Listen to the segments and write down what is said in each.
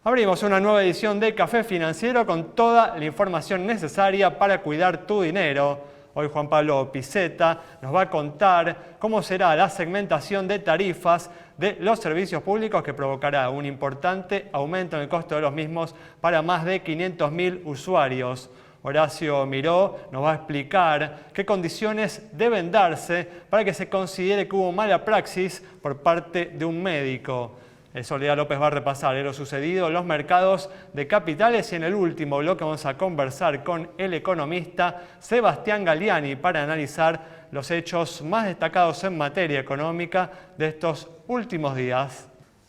Abrimos una nueva edición de Café Financiero con toda la información necesaria para cuidar tu dinero. Hoy Juan Pablo Pizeta nos va a contar cómo será la segmentación de tarifas de los servicios públicos que provocará un importante aumento en el costo de los mismos para más de 500.000 usuarios. Horacio Miró nos va a explicar qué condiciones deben darse para que se considere que hubo mala praxis por parte de un médico. Soledad López va a repasar lo sucedido en los mercados de capitales y en el último bloque vamos a conversar con el economista Sebastián Galiani para analizar los hechos más destacados en materia económica de estos últimos días.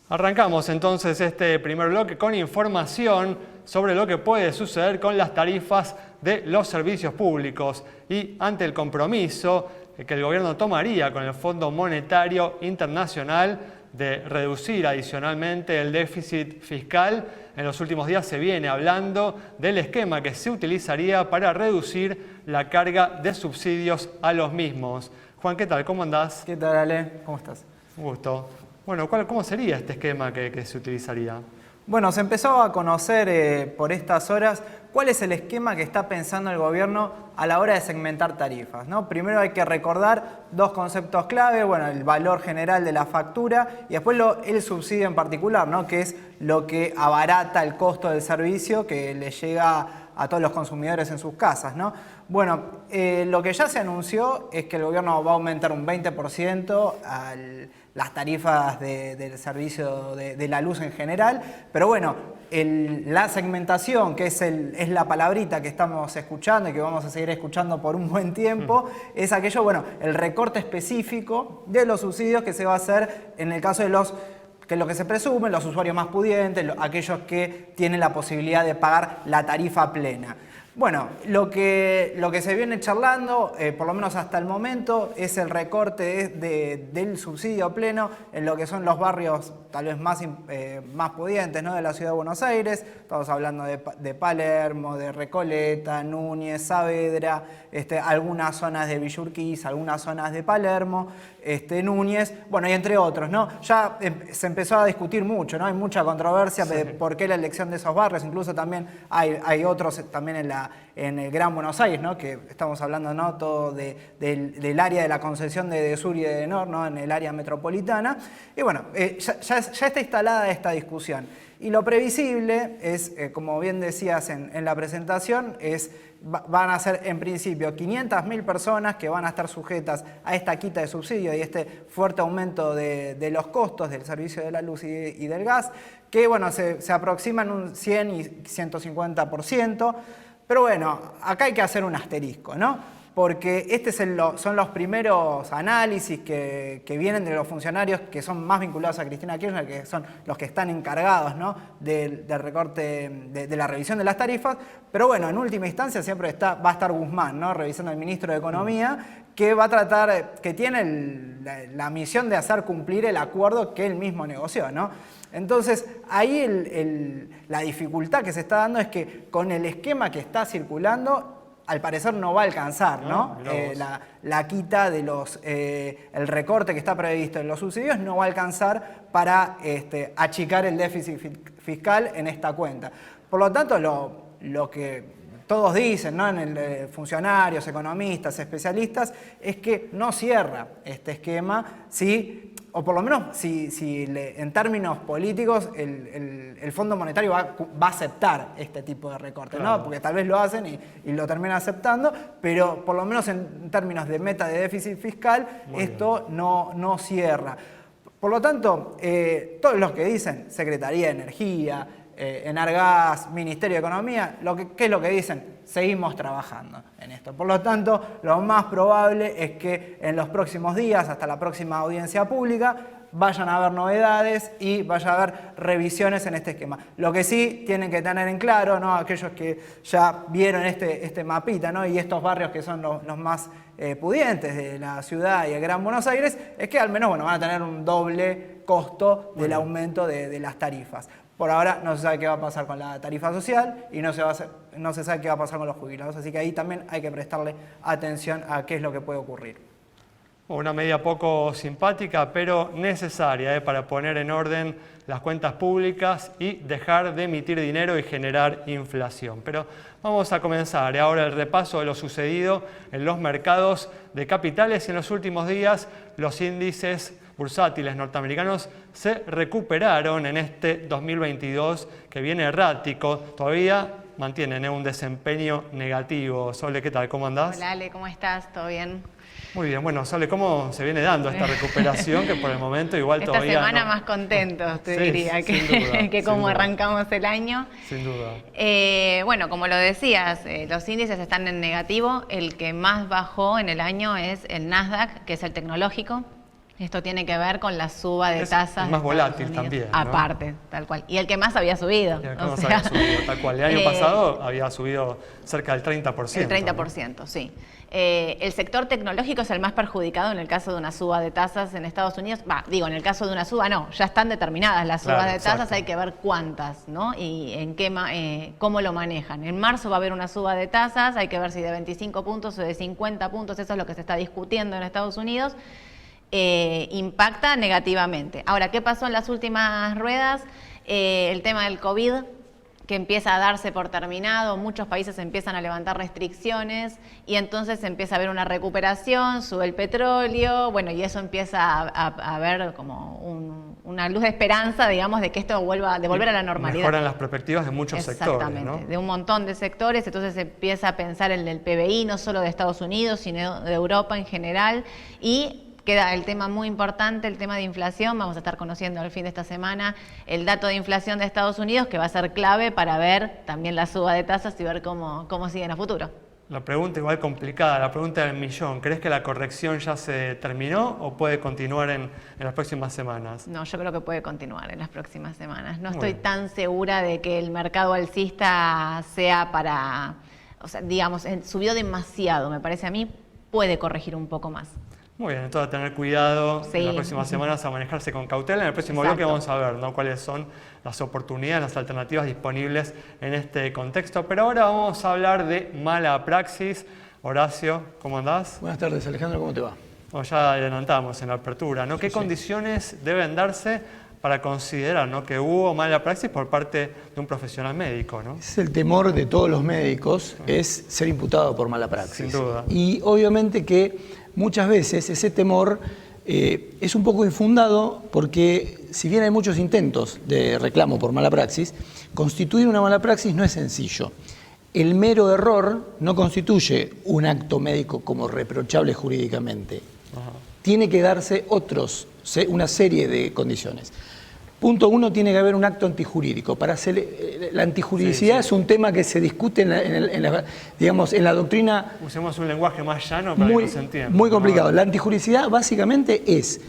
Arrancamos entonces este primer bloque con información sobre lo que puede suceder con las tarifas de los servicios públicos y ante el compromiso que el gobierno tomaría con el Fondo Monetario Internacional de reducir adicionalmente el déficit fiscal. En los últimos días se viene hablando del esquema que se utilizaría para reducir la carga de subsidios a los mismos. Juan, ¿qué tal? ¿Cómo andás? ¿Qué tal, Ale? ¿Cómo estás? Un gusto. Bueno, ¿cómo sería este esquema que se utilizaría? Bueno, se empezó a conocer por estas horas cuál es el esquema que está pensando el gobierno a la hora de segmentar tarifas, ¿no? Primero hay que recordar dos conceptos clave, bueno, el valor general de la factura y después el subsidio en particular, ¿no? Que es lo que abarata el costo del servicio que le llega a todos los consumidores en sus casas, ¿no? Bueno, lo que ya se anunció es que el gobierno va a aumentar un 20% las tarifas del servicio de la luz en general, pero bueno, la segmentación, que es la palabrita que estamos escuchando y que vamos a seguir escuchando por un buen tiempo, es aquello, bueno, el recorte específico de los subsidios que se va a hacer en el caso de lo que se presume, los usuarios más pudientes, aquellos que tienen la posibilidad de pagar la tarifa plena. Bueno, lo que se viene charlando, por lo menos hasta el momento, es el recorte del subsidio pleno en lo que son los barrios tal vez más pudientes, ¿no? De la ciudad de Buenos Aires. Estamos hablando de Palermo, de Recoleta, Núñez, Saavedra, algunas zonas de Villa Urquiza, algunas zonas de Palermo, Núñez, bueno, y entre otros, ¿no? Ya se empezó a discutir mucho, ¿no? Hay mucha controversia de por qué la elección de esos barrios, incluso también hay otros también en el Gran Buenos Aires, ¿no? Que estamos hablando, ¿no? Todo del área de la Concesión de Sur y de Nor, ¿no? En el área metropolitana. Y bueno, ya está instalada esta discusión. Y lo previsible es, como bien decías en la presentación, van a ser en principio 500.000 personas que van a estar sujetas a esta quita de subsidio y este fuerte aumento de los costos del servicio de la luz y del gas, que bueno, se aproximan un 100 y 150%. Pero bueno, acá hay que hacer un asterisco, ¿no? Porque son los primeros análisis que vienen de los funcionarios que son más vinculados a Cristina Kirchner, que son los que están encargados, ¿no? del recorte, de la revisión de las tarifas. Pero bueno, en última instancia siempre va a estar Guzmán, ¿no? Revisando al ministro de Economía, que va a tratar, que tiene la misión de hacer cumplir el acuerdo que él mismo negoció, ¿no? Entonces, ahí la dificultad que se está dando es que con el esquema que está circulando, al parecer no va a alcanzar, ¿no? La quita de el recorte que está previsto en los subsidios no va a alcanzar para achicar el déficit fiscal en esta cuenta. Por lo tanto, lo que todos dicen, ¿no? Funcionarios, economistas, especialistas, es que no cierra este esquema, ¿sí? O por lo menos si en términos políticos el Fondo Monetario va a aceptar este tipo de recortes, claro, ¿no? Porque tal vez lo hacen y lo terminan aceptando, pero por lo menos en términos de meta de déficit fiscal, esto no cierra. Por lo tanto, todos los que dicen Secretaría de Energía, Enargas, Ministerio de Economía, ¿qué es lo que dicen? Seguimos trabajando en esto. Por lo tanto, lo más probable es que en los próximos días, hasta la próxima audiencia pública, vayan a haber novedades y vaya a haber revisiones en este esquema. Lo que sí tienen que tener en claro, ¿no? Aquellos que ya vieron este mapita, ¿no? Y estos barrios que son los más pudientes de la ciudad y el Gran Buenos Aires, es que al menos van a tener un doble costo del aumento de las tarifas. Por ahora no se sabe qué va a pasar con la tarifa social y no se sabe qué va a pasar con los jubilados. Así que ahí también hay que prestarle atención a qué es lo que puede ocurrir. Una medida poco simpática, pero necesaria para poner en orden las cuentas públicas y dejar de emitir dinero y generar inflación. Pero vamos a comenzar ahora el repaso de lo sucedido en los mercados de capitales. En los últimos días, los índices bursátiles norteamericanos se recuperaron en este 2022 que viene errático. Todavía mantienen un desempeño negativo. Sole, ¿qué tal? ¿Cómo andás? Hola Ale, ¿cómo estás? ¿Todo bien? Muy bien, bueno, Sole, ¿cómo se viene dando esta recuperación que por el momento igual esta todavía semana no... más contentos, te Sí, diría, sin duda, que sin como duda. arrancamos el año. Sin duda. Bueno, como lo decías, los índices están en negativo. El que más bajó en el año es el Nasdaq, que es el tecnológico. Esto tiene que ver con la suba de tasas. Es más de volátil Estados Unidos. también, ¿no? Aparte, tal cual. Y el que más había subido. Y acá había subido, tal cual. El año pasado había subido cerca del 30%. El 30%, ¿no? Sí. El sector tecnológico es el más perjudicado en el caso de una suba de tasas en Estados Unidos. En el caso de una suba no, ya están determinadas las subas de tasas, exacto. hay que ver cuántas, ¿no? Y en qué, cómo lo manejan. En marzo va a haber una suba de tasas, hay que ver si de 25 puntos o de 50 puntos, eso es lo que se está discutiendo en Estados Unidos. Impacta negativamente. Ahora, ¿qué pasó en las últimas ruedas? El tema del COVID, que empieza a darse por terminado, muchos países empiezan a levantar restricciones y entonces empieza a haber una recuperación, sube el petróleo, bueno, y eso empieza a ver como una luz de esperanza, digamos, de que esto vuelva a volver a la normalidad. Mejoran las perspectivas de muchos sectores, Exactamente, ¿no? de un montón de sectores, entonces se empieza a pensar en el PBI, no solo de Estados Unidos, sino de Europa en general, y queda el tema muy importante, el tema de inflación. Vamos a estar conociendo al fin de esta semana el dato de inflación de Estados Unidos, que va a ser clave para ver también la suba de tasas y ver cómo siguen a futuro. La pregunta igual complicada, la pregunta del millón. ¿Crees que la corrección ya se terminó o puede continuar en las próximas semanas? No, yo creo que puede continuar en las próximas semanas. No Muy estoy bien. tan segura de que el mercado alcista sea para... O sea, digamos, subió demasiado, me parece a mí, puede corregir un poco más. Muy bien, entonces a tener cuidado Sí. en las próximas semanas, a manejarse con cautela. En el próximo Exacto. bloque vamos a ver, ¿no?, cuáles son las oportunidades, las alternativas disponibles en este contexto. Pero ahora vamos a hablar de mala praxis. Horacio, ¿cómo andás? Buenas tardes, Alejandro, ¿cómo te va? Bueno, ya adelantamos en la apertura, ¿no? ¿Qué Sí. condiciones deben darse para considerar, ¿no?, que hubo mala praxis por parte de un profesional médico, ¿no? Es el temor de todos los médicos, es ser imputado por mala praxis. Sin duda. Y obviamente que muchas veces ese temor es un poco infundado porque si bien hay muchos intentos de reclamo por mala praxis, constituir una mala praxis no es sencillo. El mero error no constituye un acto médico como reprochable jurídicamente. Ajá. Tiene que darse una serie de condiciones. Punto uno, tiene que haber un acto antijurídico. La antijuridicidad es un tema que se discute en la doctrina. Usemos un lenguaje más llano para que no se entienda. Muy complicado. ¿no? La antijuridicidad básicamente es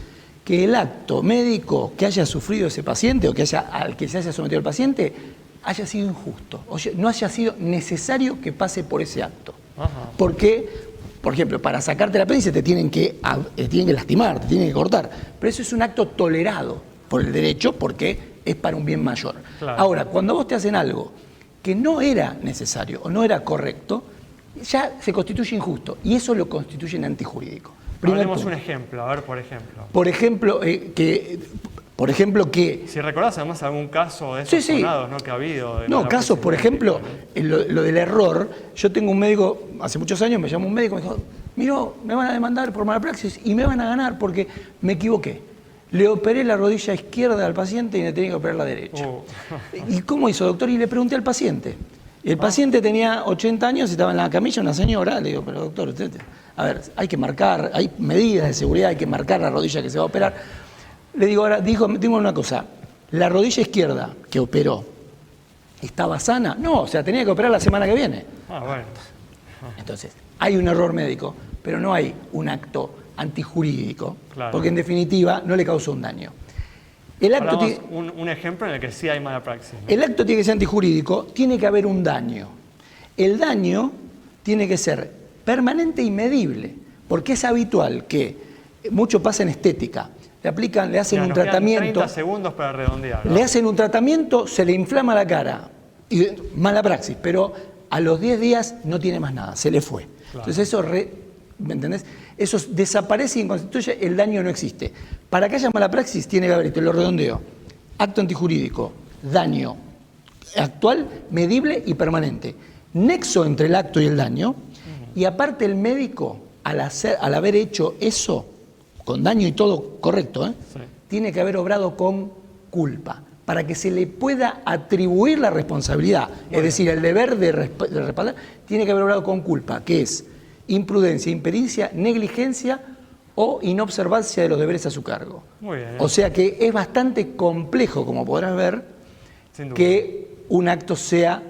que el acto médico que haya sufrido ese paciente o al que se haya sometido el paciente haya sido injusto, o sea, no haya sido necesario que pase por ese acto. Ajá. Porque, por ejemplo, para sacarte la apéndice te tienen que lastimar, te tienen que cortar, pero eso es un acto tolerado por el derecho porque es para un bien mayor. Claro. Ahora, cuando vos te hacen algo que no era necesario o no era correcto, ya se constituye injusto y eso lo constituye en antijurídico. Hablemos punto. un ejemplo, a ver, por ejemplo. Por ejemplo, que Si recordás además algún caso de esos Sí. sonados, ¿no?, que ha habido. de no, mala casos, praxis por ejemplo, médica, ¿no? lo del error. Yo tengo un médico, hace muchos años me llamó un médico y me dijo, miró, me van a demandar por mala praxis y me van a ganar porque me equivoqué. Le operé la rodilla izquierda al paciente y le tenía que operar la derecha. ¿Y cómo hizo, doctor? Y le pregunté al paciente. El paciente tenía 80 años y estaba en la camilla, una señora. Le digo, pero doctor, a ver, hay que marcar, hay medidas de seguridad, hay que marcar la rodilla que se va a operar. Le digo, ahora, dígame una cosa, ¿la rodilla izquierda que operó estaba sana? No, o sea, tenía que operar la semana que viene. Bueno. Entonces, hay un error médico, pero no hay un acto antijurídico, Claro. porque en definitiva no le causó un daño. El acto, Hablamos un ejemplo en el que sí hay mala praxis, ¿no? el acto tiene que ser antijurídico, tiene que haber un daño. El daño tiene que ser permanente y medible, porque es habitual que mucho pasa en estética. Le hacen Mira, un nos quedan tratamiento, 30 segundos para redondear, ¿no? le hacen un tratamiento, se le inflama la cara, y mala praxis, pero a los 10 días no tiene más nada, se le fue. Claro. Entonces eso ¿Me entendés? Eso desaparece y en constituye, el daño no existe. Para que haya mala praxis tiene que haber, y te lo redondeo, acto antijurídico, daño actual, medible y permanente. Nexo entre el acto y el daño, y aparte el médico, al haber hecho eso, con daño y todo correcto, Sí. tiene que haber obrado con culpa, para que se le pueda atribuir la responsabilidad, es decir, el deber de respaldar, tiene que haber obrado con culpa, que es imprudencia, impericia, negligencia o inobservancia de los deberes a su cargo. Muy bien. O sea que es bastante complejo, como podrás ver, Sin duda. que un acto sea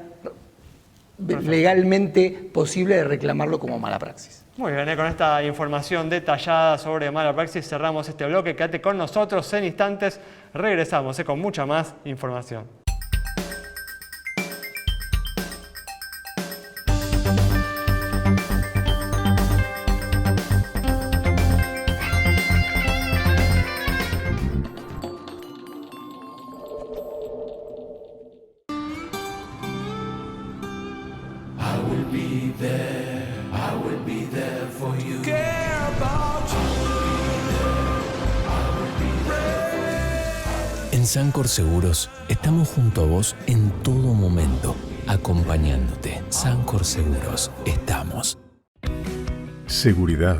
legalmente posible de reclamarlo como mala praxis. Muy bien, con esta información detallada sobre mala praxis cerramos este bloque. Quédate con nosotros, en instantes regresamos con mucha más información. En Sancor Seguros estamos junto a vos en todo momento, acompañándote. Sancor Seguros, estamos. Seguridad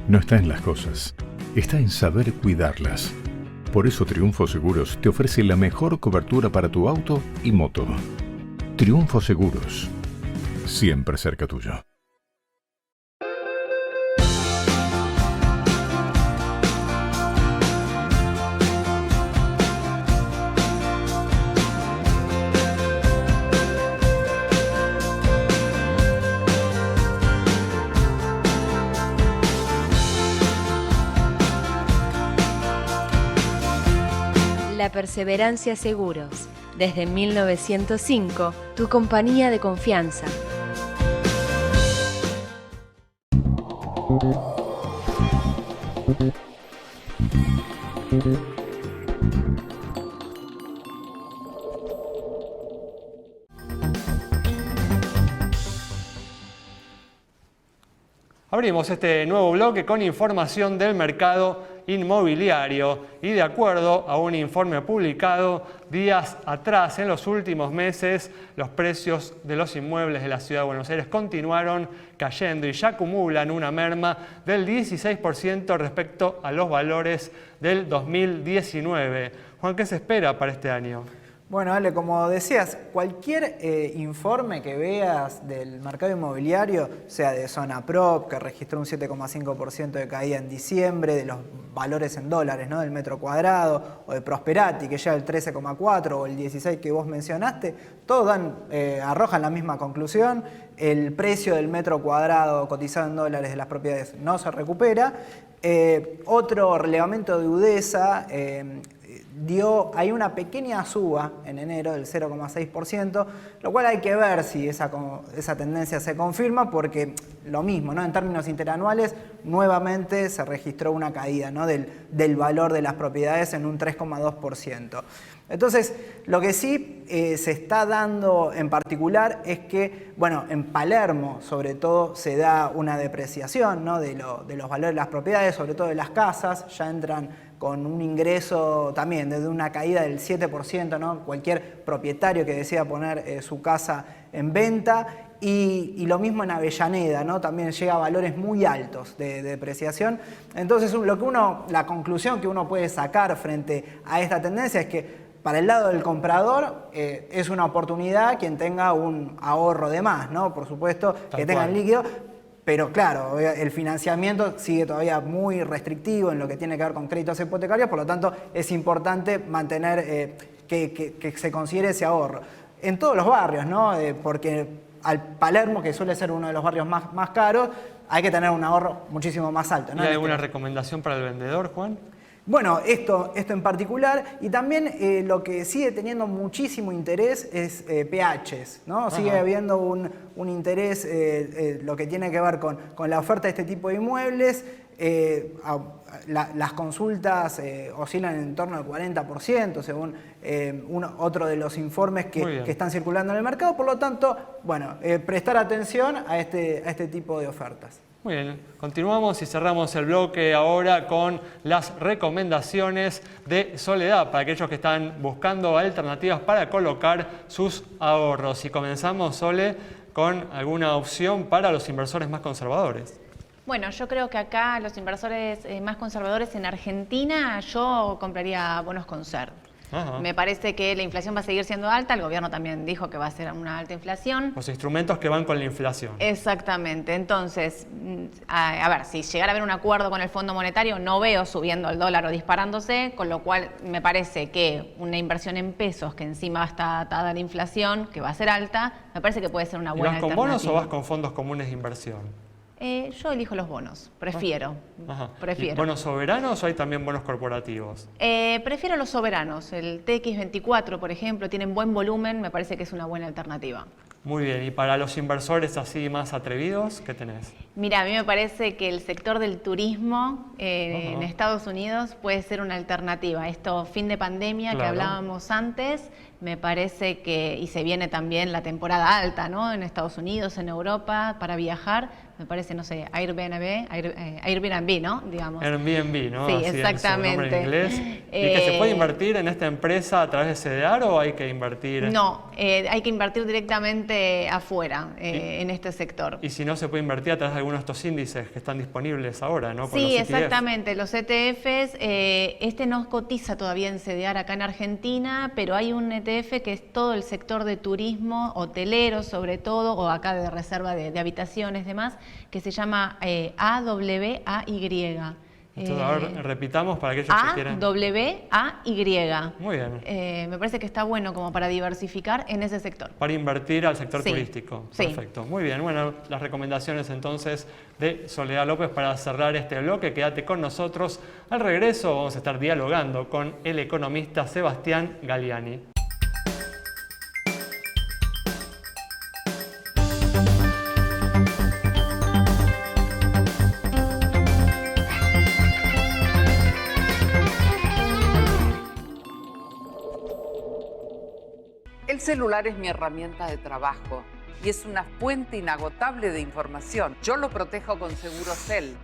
no está en las cosas, está en saber cuidarlas. Por eso Triunfo Seguros te ofrece la mejor cobertura para tu auto y moto. Triunfo Seguros, siempre cerca tuyo. La Perseverancia Seguros. Desde 1905, tu compañía de confianza. Abrimos este nuevo bloque con información del mercado inmobiliario y de acuerdo a un informe publicado días atrás, en los últimos meses, los precios de los inmuebles de la Ciudad de Buenos Aires continuaron cayendo y ya acumulan una merma del 16% respecto a los valores del 2019. Juan, ¿qué se espera para este año? Bueno, Ale, como decías, cualquier informe que veas del mercado inmobiliario, sea de Zona Prop, que registró un 7,5% de caída en diciembre, de los valores en dólares, ¿no?, del metro cuadrado, o de Prosperati, que ya el 13,4% o el 16% que vos mencionaste, todos arrojan la misma conclusión. El precio del metro cuadrado cotizado en dólares de las propiedades no se recupera. Otro relevamiento de UDESA hay una pequeña suba en enero del 0,6%, lo cual hay que ver si esa tendencia se confirma, porque lo mismo, ¿no?, en términos interanuales nuevamente se registró una caída, ¿no?, del valor de las propiedades en un 3,2%. Entonces, lo que sí se está dando en particular es que, bueno, en Palermo sobre todo se da una depreciación, ¿no?, de los valores de las propiedades, sobre todo de las casas, ya entran con un ingreso también desde una caída del 7%, ¿no?, cualquier propietario que decida poner su casa en venta, y lo mismo en Avellaneda, ¿no?, también llega a valores muy altos de depreciación. Entonces, la conclusión que uno puede sacar frente a esta tendencia es que para el lado del comprador es una oportunidad quien tenga un ahorro de más, ¿no?, por supuesto, que tenga el líquido. Pero claro, el financiamiento sigue todavía muy restrictivo en lo que tiene que ver con créditos hipotecarios, por lo tanto es importante mantener que se considere ese ahorro. En todos los barrios, ¿no?, porque al Palermo, que suele ser uno de los barrios más caros, hay que tener un ahorro muchísimo más alto, ¿no? ¿Y hay alguna recomendación para el vendedor, Juan? Bueno, esto en particular, y también lo que sigue teniendo muchísimo interés es PHs, ¿no? Ajá. Sigue habiendo un interés, lo que tiene que ver con la oferta de este tipo de inmuebles. Las consultas oscilan en torno al 40%, según otro de los informes que están circulando en el mercado. Por lo tanto, bueno, prestar atención a este tipo de ofertas. Muy bien, continuamos y cerramos el bloque ahora con las recomendaciones de Soledad para aquellos que están buscando alternativas para colocar sus ahorros. Y comenzamos, Sole, con alguna opción para los inversores más conservadores. Bueno, yo creo que acá los inversores más conservadores en Argentina, yo compraría bonos Concer. Ajá. Me parece que la inflación va a seguir siendo alta, el gobierno también dijo que va a ser una alta inflación. Los instrumentos que van con la inflación. Exactamente, entonces, a ver, si llegara a haber un acuerdo con el Fondo Monetario, no veo subiendo el dólar o disparándose, con lo cual me parece que una inversión en pesos que encima está atada a la inflación, que va a ser alta, me parece que puede ser una ¿Y buena vas con alternativa. bonos o vas con fondos comunes de inversión? Yo elijo los bonos, prefiero. Ajá. Prefiero. ¿Y bonos soberanos o hay también bonos corporativos? Prefiero los soberanos. El TX24, por ejemplo, tienen buen volumen, me parece que es una buena alternativa. Muy bien, y para los inversores así más atrevidos, ¿qué tenés? Mira, a mí me parece que el sector del turismo en Estados Unidos puede ser una alternativa. Esto, fin de pandemia, Claro. que hablábamos antes, me parece que, y se viene también la temporada alta, ¿no? En Estados Unidos, en Europa, para viajar, me parece, no sé, Airbnb, ¿no? Digamos. Airbnb, ¿no? Sí, Así es su exactamente. nombre en inglés. ¿Y que se puede invertir en esta empresa a través de CDR o hay que invertir? No, hay que invertir directamente afuera, en este sector. Y si no, se puede invertir a través de algunos de estos índices que están disponibles ahora, ¿no? Con Sí, los ETF. exactamente, los ETFs, este no cotiza todavía en CDR acá en Argentina, pero hay un ETF que es todo el sector de turismo, hotelero sobre todo, o acá de reserva de habitaciones y demás, que se llama AWAY. Entonces, a ver, repitamos para aquellos que quieran. AWAY. Muy bien. Me parece que está bueno como para diversificar en ese sector. Para invertir al sector Sí. turístico. Sí. Perfecto. Muy bien. Bueno, las recomendaciones entonces de Soledad López para cerrar este bloque. Quédate con nosotros. Al regreso vamos a estar dialogando con el economista Sebastián Galliani. El celular es mi herramienta de trabajo y es una fuente inagotable de información. Yo lo protejo con Segurosel,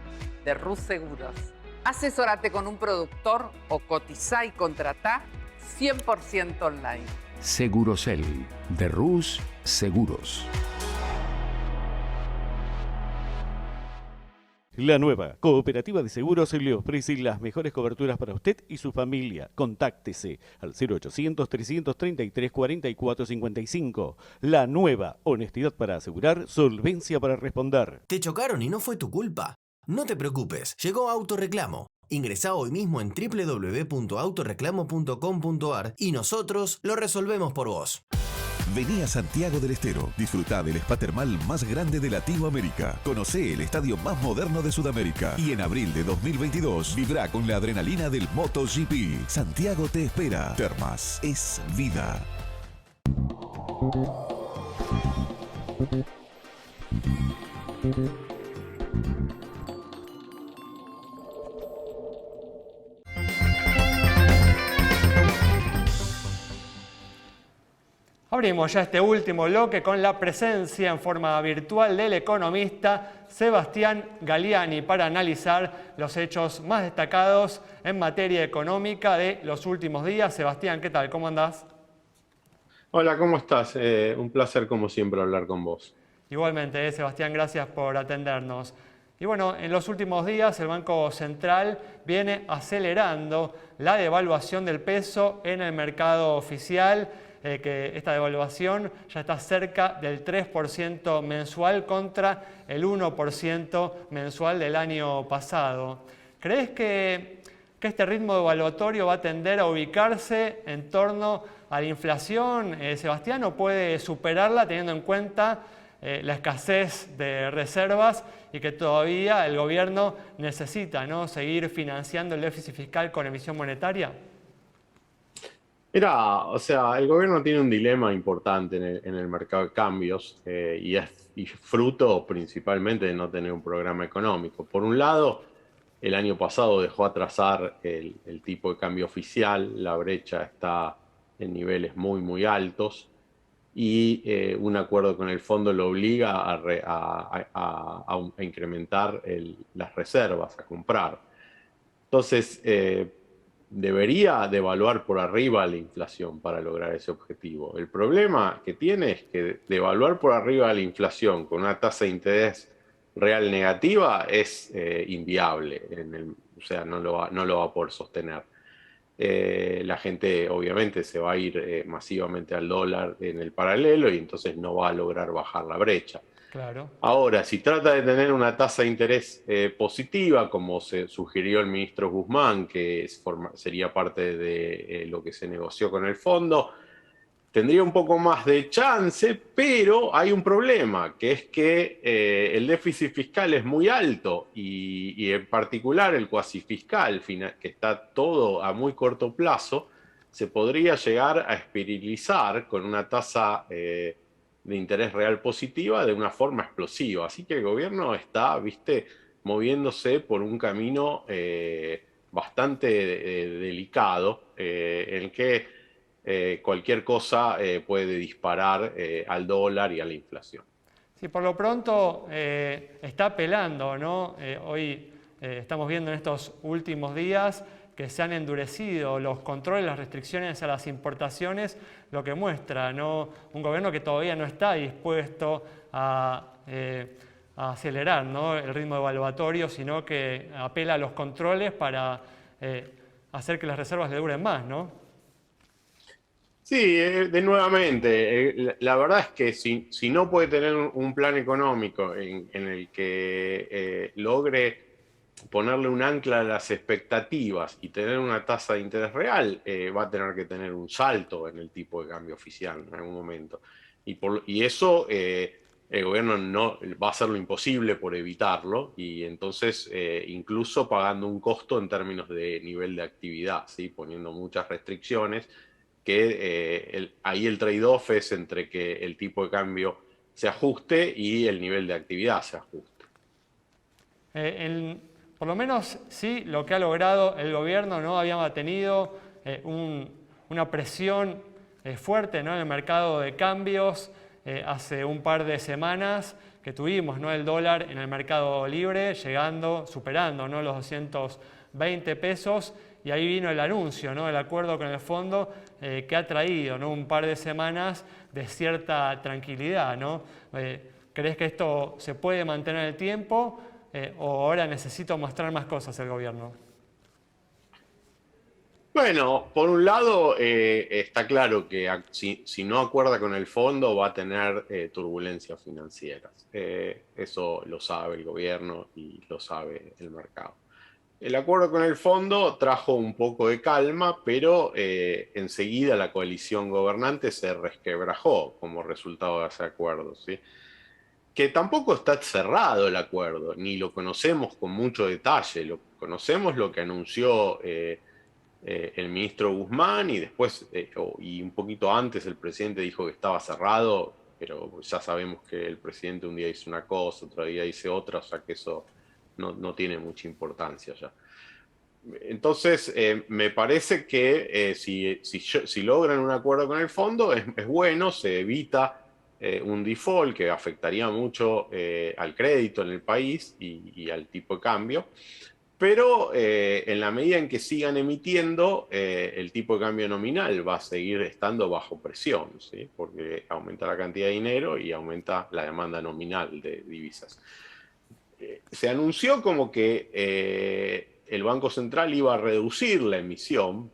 de Rus Seguros. Asesórate con un productor o cotizá y contratá 100% online. Segurosel, de Rus Seguros. La nueva Cooperativa de Seguros le ofrece las mejores coberturas para usted y su familia. Contáctese al 0800-333-4455. La nueva Honestidad para asegurar, solvencia para responder. ¿Te chocaron y no fue tu culpa? No te preocupes, llegó Autoreclamo. Ingresá hoy mismo en www.autoreclamo.com.ar y nosotros lo resolvemos por vos. Vení a Santiago del Estero, disfrutá del spa termal más grande de Latinoamérica. Conocé el estadio más moderno de Sudamérica. Y en abril de 2022, vibrá con la adrenalina del MotoGP. Santiago te espera. Termas es vida. Abrimos ya este último bloque con la presencia en forma virtual del economista Sebastián Galliani para analizar los hechos más destacados en materia económica de los últimos días. Sebastián, ¿qué tal? ¿Cómo andás? Hola, ¿cómo estás? Un placer como siempre hablar con vos. Igualmente, Sebastián, gracias por atendernos. Y bueno, en los últimos días el Banco Central viene acelerando la devaluación del peso en el mercado oficial, que esta devaluación ya está cerca del 3% mensual contra el 1% mensual del año pasado. ¿Crees que este ritmo devaluatorio va a tender a ubicarse en torno a la inflación, Sebastián, o puede superarla teniendo en cuenta la escasez de reservas y que todavía el gobierno necesita, ¿no?, seguir financiando el déficit fiscal con emisión monetaria? Mira, o sea, el gobierno tiene un dilema importante en el mercado de cambios y es fruto principalmente de no tener un programa económico. Por un lado, el año pasado dejó atrasar el tipo de cambio oficial, la brecha está en niveles muy, muy altos y un acuerdo con el fondo lo obliga a incrementar las reservas, a comprar. Entonces, debería devaluar por arriba la inflación para lograr ese objetivo. El problema que tiene es que devaluar por arriba la inflación con una tasa de interés real negativa es inviable, o sea, no lo va a poder sostener. La gente obviamente se va a ir masivamente al dólar en el paralelo y entonces no va a lograr bajar la brecha. Claro. Ahora, si trata de tener una tasa de interés positiva, como se sugirió el ministro Guzmán, que sería parte de lo que se negoció con el fondo, tendría un poco más de chance, pero hay un problema, que es que el déficit fiscal es muy alto y en particular el cuasifiscal, que está todo a muy corto plazo, se podría llegar a espiralizar con una tasa de interés real positiva de una forma explosiva. Así que el gobierno está, moviéndose por un camino bastante delicado en el que cualquier cosa puede disparar al dólar y a la inflación. Sí, por lo pronto está apelando, ¿no? Hoy estamos viendo en estos últimos días que se han endurecido los controles, las restricciones a las importaciones, lo que muestra, ¿no?, un gobierno que todavía no está dispuesto a acelerar, ¿no?, el ritmo evaluatorio, sino que apela a los controles para hacer que las reservas le duren más, ¿no? Sí, nuevamente, la verdad es que si no puede tener un plan económico en el que logre ponerle un ancla a las expectativas y tener una tasa de interés real, va a tener que tener un salto en el tipo de cambio oficial en algún momento. Y eso el gobierno no va a hacer lo imposible por evitarlo, y entonces incluso pagando un costo en términos de nivel de actividad, ¿sí?, poniendo muchas restricciones, que ahí el trade-off es entre que el tipo de cambio se ajuste y el nivel de actividad se ajuste. Por lo menos sí, lo que ha logrado el gobierno, ¿no?, había tenido una presión fuerte, ¿no?, en el mercado de cambios hace un par de semanas que tuvimos, ¿no?, el dólar en el mercado libre superando, ¿no?, los 220 pesos. Y ahí vino el anuncio, ¿no?, el acuerdo con el fondo que ha traído, ¿no?, un par de semanas de cierta tranquilidad, ¿no? ¿Crees que esto se puede mantener en el tiempo o ahora necesita mostrar más cosas el gobierno? Bueno, por un lado está claro que si no acuerda con el fondo va a tener turbulencias financieras. Eso lo sabe el gobierno y lo sabe el mercado. El acuerdo con el fondo trajo un poco de calma, pero enseguida la coalición gobernante se resquebrajó como resultado de ese acuerdo, ¿sí? Que tampoco está cerrado el acuerdo, ni lo conocemos con mucho detalle. Conocemos lo que anunció el ministro Guzmán y después, y un poquito antes, el presidente dijo que estaba cerrado, pero ya sabemos que el presidente un día dice una cosa, otro día dice otra, o sea que eso no tiene mucha importancia ya. Entonces, me parece que si logran un acuerdo con el fondo, es bueno, se evita un default que afectaría mucho al crédito en el país y al tipo de cambio, pero en la medida en que sigan emitiendo, el tipo de cambio nominal va a seguir estando bajo presión, ¿sí?, porque aumenta la cantidad de dinero y aumenta la demanda nominal de divisas. Se anunció como que el Banco Central iba a reducir la emisión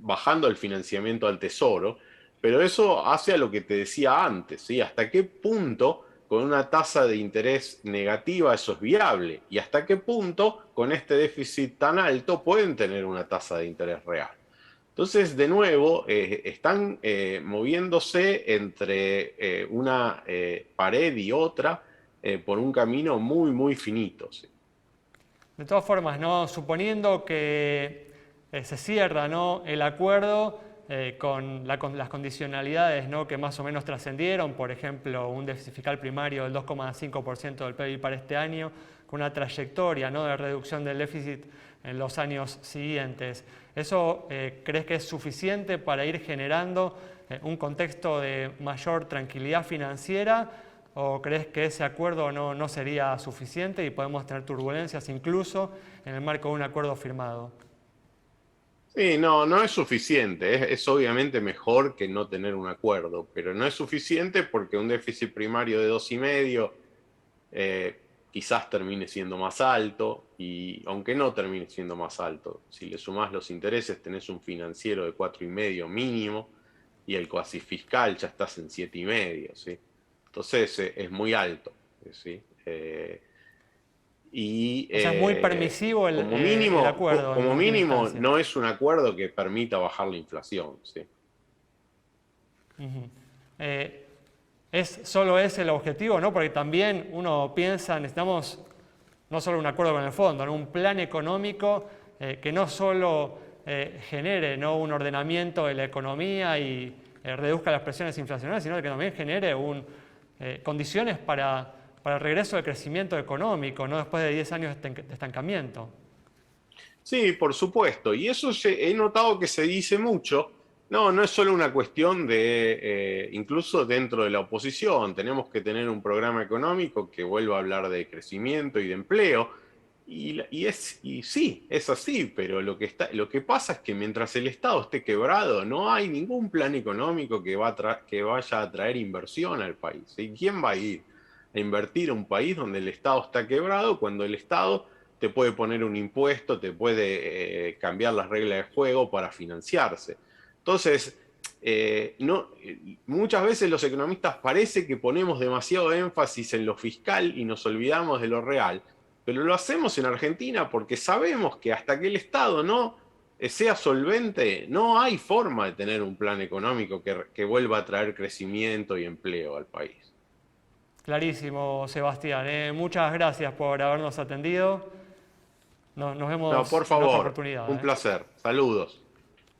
bajando el financiamiento al Tesoro, pero eso hace a lo que te decía antes, ¿sí? ¿Hasta qué punto con una tasa de interés negativa eso es viable? ¿Y hasta qué punto con este déficit tan alto pueden tener una tasa de interés real? Entonces, de nuevo, están moviéndose entre una pared y otra por un camino muy, muy finito, ¿sí? De todas formas, ¿no?, suponiendo que se cierra, ¿no?, el acuerdo, con las condicionalidades, ¿no?, que más o menos trascendieron, por ejemplo, un déficit fiscal primario del 2,5% del PIB para este año, con una trayectoria, ¿no?, de reducción del déficit en los años siguientes. ¿Eso crees que es suficiente para ir generando un contexto de mayor tranquilidad financiera, o crees que ese acuerdo no sería suficiente y podemos tener turbulencias incluso en el marco de un acuerdo firmado? Sí, no es suficiente. Es obviamente mejor que no tener un acuerdo, pero no es suficiente porque un déficit primario de 2,5 quizás termine siendo más alto, y aunque no termine siendo más alto, si le sumás los intereses tenés un financiero de 4,5 mínimo, y el cuasi fiscal ya estás en 7,5, ¿sí? Entonces es muy alto, ¿sí? O sea, es muy permisivo el acuerdo. Como mínimo, no es un acuerdo que permita bajar la inflación, ¿sí? ¿Es solo ese el objetivo, no? Porque también uno piensa, necesitamos no solo un acuerdo con el fondo, ¿no?, un plan económico que no solo genere, ¿no?, un ordenamiento de la economía y reduzca las presiones inflacionarias, sino que también genere condiciones para el regreso del crecimiento económico, ¿no?, después de 10 años de estancamiento. Sí, por supuesto. Y eso he notado que se dice mucho. No es solo una cuestión de, incluso dentro de la oposición, tenemos que tener un programa económico que vuelva a hablar de crecimiento y de empleo. Y sí, es así, pero lo que pasa es que mientras el Estado esté quebrado, no hay ningún plan económico que vaya a traer inversión al país. ¿Y quién va a ir a invertir a un país donde el Estado está quebrado, cuando el Estado te puede poner un impuesto, te puede cambiar las reglas de juego para financiarse? Entonces, muchas veces los economistas parece que ponemos demasiado énfasis en lo fiscal y nos olvidamos de lo real, pero lo hacemos en Argentina porque sabemos que hasta que el Estado no sea solvente, no hay forma de tener un plan económico que vuelva a traer crecimiento y empleo al país. Clarísimo, Sebastián. Muchas gracias por habernos atendido. Nos vemos por favor, en otra oportunidad. Un placer. Saludos.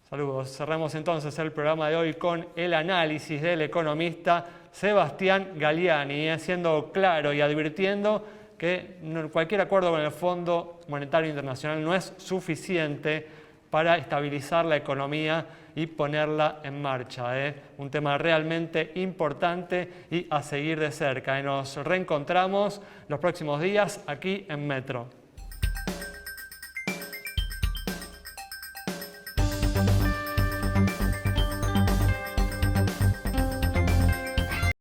Saludos. Cerramos entonces el programa de hoy con el análisis del economista Sebastián Galiani, siendo claro y advirtiendo que cualquier acuerdo con el Fondo Monetario Internacional no es suficiente para estabilizar la economía y ponerla en marcha. Un tema realmente importante y a seguir de cerca. Nos reencontramos los próximos días aquí en Metro.